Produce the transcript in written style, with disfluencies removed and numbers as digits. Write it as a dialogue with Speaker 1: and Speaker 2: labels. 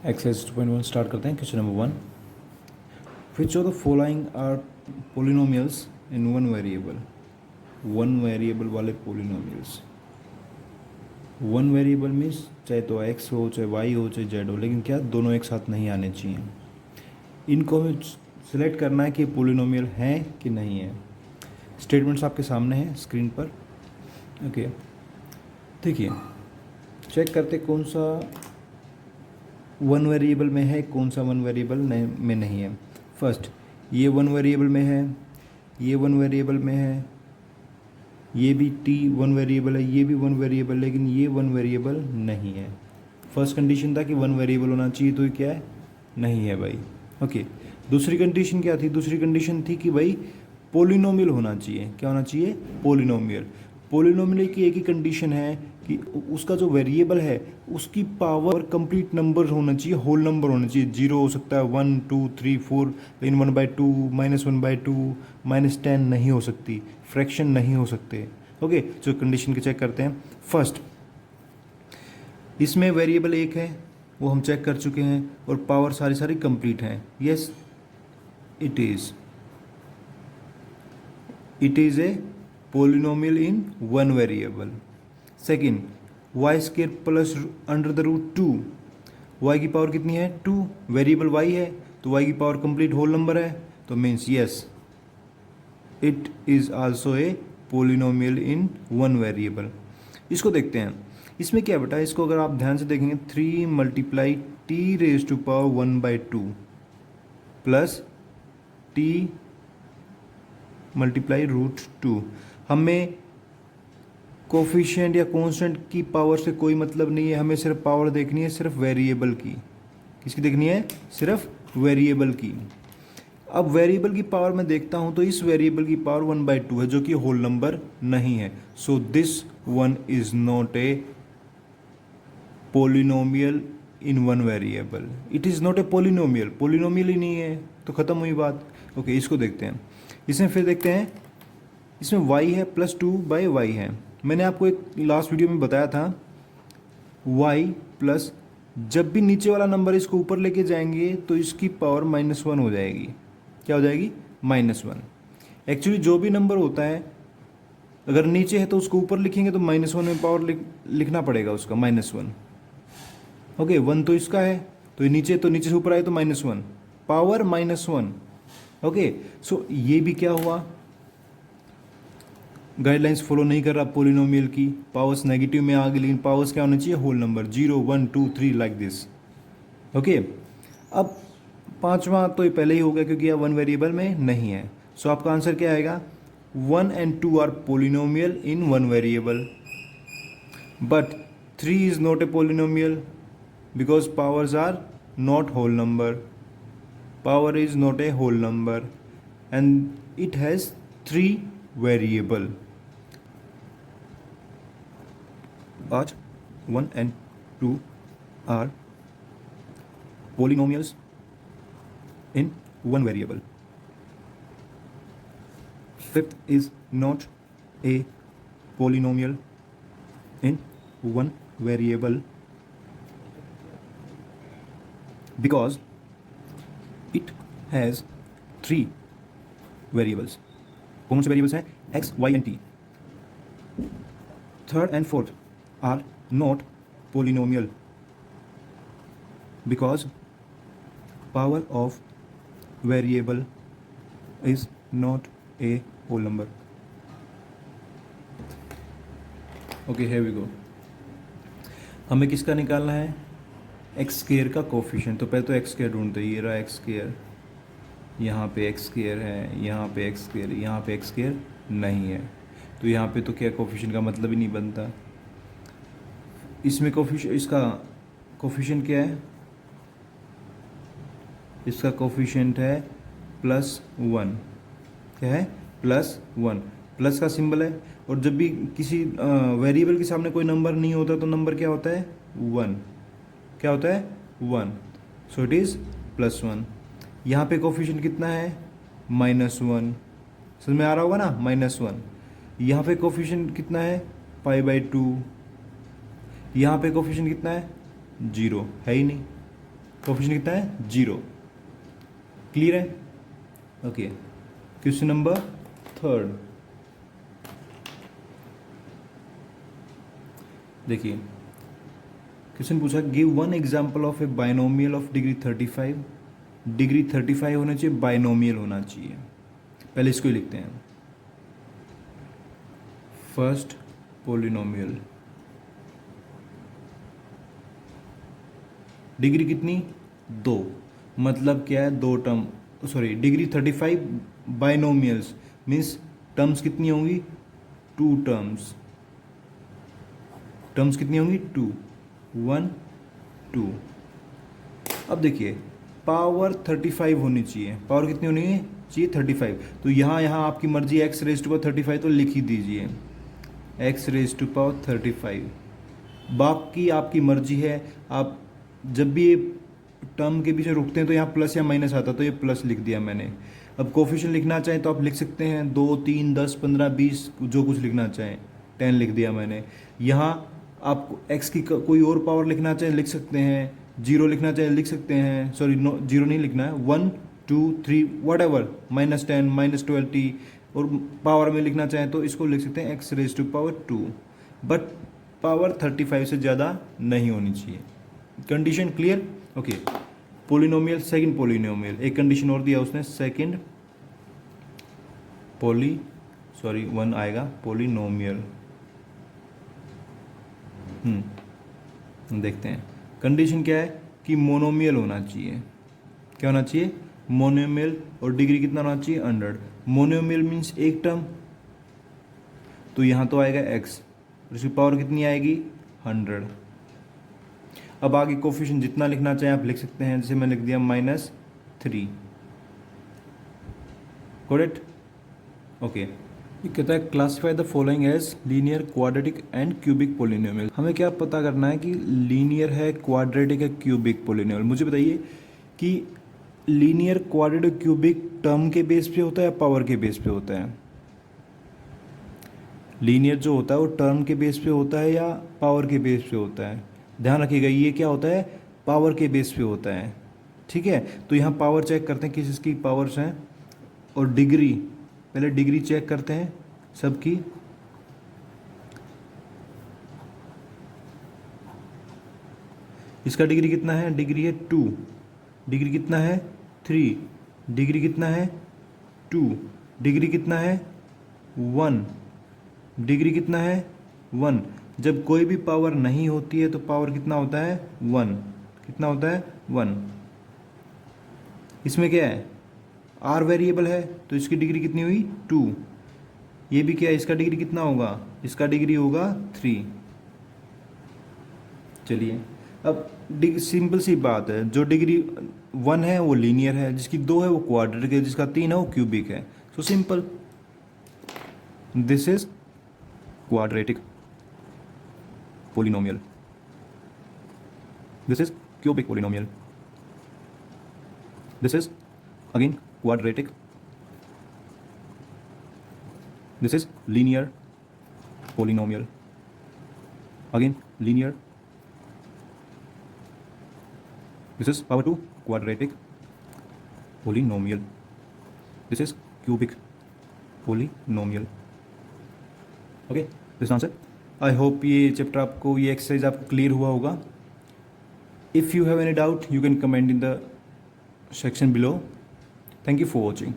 Speaker 1: Exercise 2.1 start करते हैं। Question number 1, which of the following are polynomials in one variable. One variable वाले polynomials, one variable means चाहे तो x हो, चाहे वाई हो, चाहे जेड हो, लेकिन क्या दोनों एक साथ नहीं आने चाहिए। इनको हमें सिलेक्ट करना है कि पोलिनोमियल हैं कि नहीं है। स्टेटमेंट्स आपके सामने हैं स्क्रीन पर। ओके, देखिए चेक करते कौन सा वन वेरिएबल में है, कौन सा वन वेरिएबल में नहीं है। फर्स्ट, ये वन वेरिएबल में है, ये वन वेरिएबल में है, ये भी टी वन वेरिएबल है, ये भी वन वेरिएबल, लेकिन ये वन वेरिएबल नहीं है। फर्स्ट कंडीशन था कि वन वेरिएबल होना चाहिए, तो ये क्या है, नहीं है भाई। ओके, दूसरी कंडीशन क्या थी? दूसरी कंडीशन थी कि भाई पोलिनोमियल होना चाहिए। क्या होना चाहिए? पोलिनोमियल। पोलिनोमियल की एक ही कंडीशन है कि उसका जो वेरिएबल है उसकी पावर कंप्लीट नंबर होना चाहिए, होल नंबर होना चाहिए। जीरो हो सकता है, 1 2 3 4, लेकिन 1/2 -1/2 -10 नहीं हो सकती, फ्रैक्शन नहीं हो सकते। ओके, जो कंडीशन के चेक करते हैं। फर्स्ट, इसमें वेरिएबल एक है, वो हम चेक कर चुके हैं, और पावर सारी सारी कंप्लीट हैं। Yes, it is a polynomial in one variable. Second, y square plus under the root 2, y की पावर कितनी है? 2, वेरिएबल वाई है तो वाई की पावर कंप्लीट होल नंबर है, तो means yes it is also a polynomial in one variable. इसको देखते हैं, इसमें क्या बेटा, इसको अगर आप ध्यान से देखेंगे, 3 multiply t raise to power 1/2 plus t multiply root 2। हमें कोफिशिएंट या कांस्टेंट की पावर से कोई मतलब नहीं है, हमें सिर्फ पावर देखनी है, सिर्फ वेरिएबल की। किसकी देखनी है? सिर्फ वेरिएबल की। अब वेरिएबल की पावर मैं देखता हूं तो इस वेरिएबल की पावर 1/2 है, जो कि होल नंबर नहीं है। So this one is not a polynomial in one variable. It is not a polynomial, polynomial ही नहीं है, तो ख़त्म हुई बात। ओके, इसको देखते हैं। इसमें फिर देखते हैं, इसमें y है +2/y है। मैंने आपको एक लास्ट वीडियो में बताया था, y प्लस जब भी नीचे वाला नंबर इसको ऊपर लेके जाएंगे तो इसकी पावर -1 हो जाएगी। क्या हो जाएगी? -1। एक्चुअली जो भी नंबर होता है अगर नीचे है तो उसको ऊपर लिखेंगे तो -1 में पावर लिखना पड़ेगा उसका, -1। ओके, 1 तो इसका है, तो नीचे से ऊपर आए तो -1, पावर -1। ओके, सो ये भी क्या हुआ, गाइडलाइंस फॉलो नहीं कर रहा पोलिनोमियल की। पावर्स नेगेटिव में आ गई, लेकिन पावर्स क्या होना चाहिए? Whole number, 0 1 2 3 like this. Okay, अब पांचवा तो ये पहले ही हो गया क्योंकि यह वन वेरिएबल में नहीं है। सो आपका आंसर क्या आएगा? 1 and 2 are polynomial in one variable, but 3 is not a polynomial because powers are not whole number. Power is not a whole number and it has 3 variable. But 1 and 2 are polynomials in one variable. Fifth is not a polynomial in one variable because it has 3 variables. कौन से variables हैं? x, y and t. Third and fourth are not polynomial because power of variable is not a whole number. Okay, here we go. हमें किसका निकालना है? X square का coefficient. तो पहले तो एक्स स्केयर ढूंढते, ये रहा एक्स स्केयर, यहाँ पे एक्स स्केयर है, यहाँ पे एक्स स्केयर, यहाँ पे एक्स स्केयर नहीं है, तो यहाँ पे तो क्या कोफिशिएंट का मतलब ही नहीं बनता। इसमें इसका कोफिशिएंट क्या है? इसका कोफिशिएंट है +1। क्या है? +1। प्लस का सिंबल है, और जब भी किसी वेरिएबल के सामने कोई नंबर नहीं होता तो नंबर क्या होता है? 1। क्या होता है? 1। So it is +1। यहाँ पे कोफिशिएंट कितना है? -1। समझ में आ रहा होगा ना? -1। यहाँ पे कोफिशिएंट कितना है? π/2। यहाँ पे कोफिशिएंट कितना है? 0 है ही नहीं। कोफिशिएंट कितना है 0। क्लियर है? Okay, question number 3। देखिए क्वेश्चन पूछा, give one example of A binomial of degree 35। Degree 35 होना चाहिए, बाइनोमियल होना चाहिए। पहले इसको ही लिखते हैं। फर्स्ट पोलिनोमियल, डिग्री कितनी 2, मतलब क्या है 2 term, sorry degree 35 binomials means terms कितनी होंगी 2 टर्म्स। टर्म्स कितनी होंगी 2, 1 2। अब देखिए पावर 35 होनी चाहिए, पावर कितनी होनी चाहिए 35। तो यहाँ आपकी मर्जी x रेज टू पावर 35 तो लिख ही दीजिए x रेज टू पावर 35। बाकी आपकी मर्जी है, आप जब भी ये टर्म के पीछे रुकते हैं तो यहाँ प्लस या माइनस आता, तो ये प्लस लिख दिया मैंने। अब कोफिशिएंट लिखना चाहें तो आप लिख सकते हैं 2 3 10 15 20 जो कुछ लिखना चाहें, 10 लिख दिया मैंने। यहाँ आप x की कोई और पावर लिखना चाहें लिख सकते हैं, 0 लिखना चाहें लिख सकते हैं, सॉरी नो 0 नहीं लिखना है, 1 2 3 वट एवर, -10 -20 और पावर में लिखना चाहें तो इसको लिख सकते हैं x raise to power 2। But power 35 से ज़्यादा नहीं होनी चाहिए। Condition clear? Okay, polynomial, second polynomial, एक कंडीशन और दिया उसने, सेकंड सॉरी 1 आएगा पोलिनोमियल। देखते हैं कंडीशन क्या है कि मोनोमियल होना चाहिए। क्या होना चाहिए? मोनोमियल, और डिग्री कितना होना चाहिए 100। मोनोमियल मीन्स एक टर्म, तो यहाँ तो आएगा x, इसकी पावर कितनी आएगी 100। अब आगे कोफिशिएंट जितना लिखना चाहें आप लिख सकते हैं, जैसे मैंने लिख दिया -3। करेक्ट? ओके, ये कहता है classify the following as linear, quadratic and cubic polynomial. हमें क्या पता करना है कि लीनियर है, क्वाड्रेटिक है, क्यूबिक पोलिनोमियल। मुझे बताइए कि लीनियर, क्वाड्रेटिक, क्यूबिक टर्म के बेस पे होता है या पावर के बेस पे होता है? लीनियर जो होता है वो टर्म के बेस पे होता है या पावर के बेस पे होता है? ध्यान रखिएगा, ये क्या होता है पावर के बेस पे होता है। ठीक है, तो यहाँ पावर चेक करते हैं किस किसकी पावर्स हैं, और डिग्री, पहले डिग्री चेक करते हैं सबकी। इसका डिग्री कितना है? डिग्री है 2। डिग्री कितना है 3। डिग्री कितना है 2। डिग्री कितना है 1। डिग्री कितना है 1। जब कोई भी पावर नहीं होती है तो पावर कितना होता है 1। कितना होता है 1। इसमें क्या है r वेरिएबल है, तो इसकी डिग्री कितनी हुई 2। ये भी क्या है, इसका डिग्री कितना होगा? इसका डिग्री होगा 3। चलिए अब सिंपल सी बात है, जो डिग्री 1 है वो लीनियर है, जिसकी 2 है वो क्वाड्रेटिक है, जिसका 3 है वो क्यूबिक है। So simple, this is quadratic polynomial, this is cubic polynomial, this is again quadratic, this is linear polynomial, again linear, this is power 2 quadratic polynomial, this is cubic polynomial. Okay, this answer. I hope ये chapter आपको, ये exercise आपको clear हुआ होगा। If you have any doubt you can comment in the section below. Thank you for watching.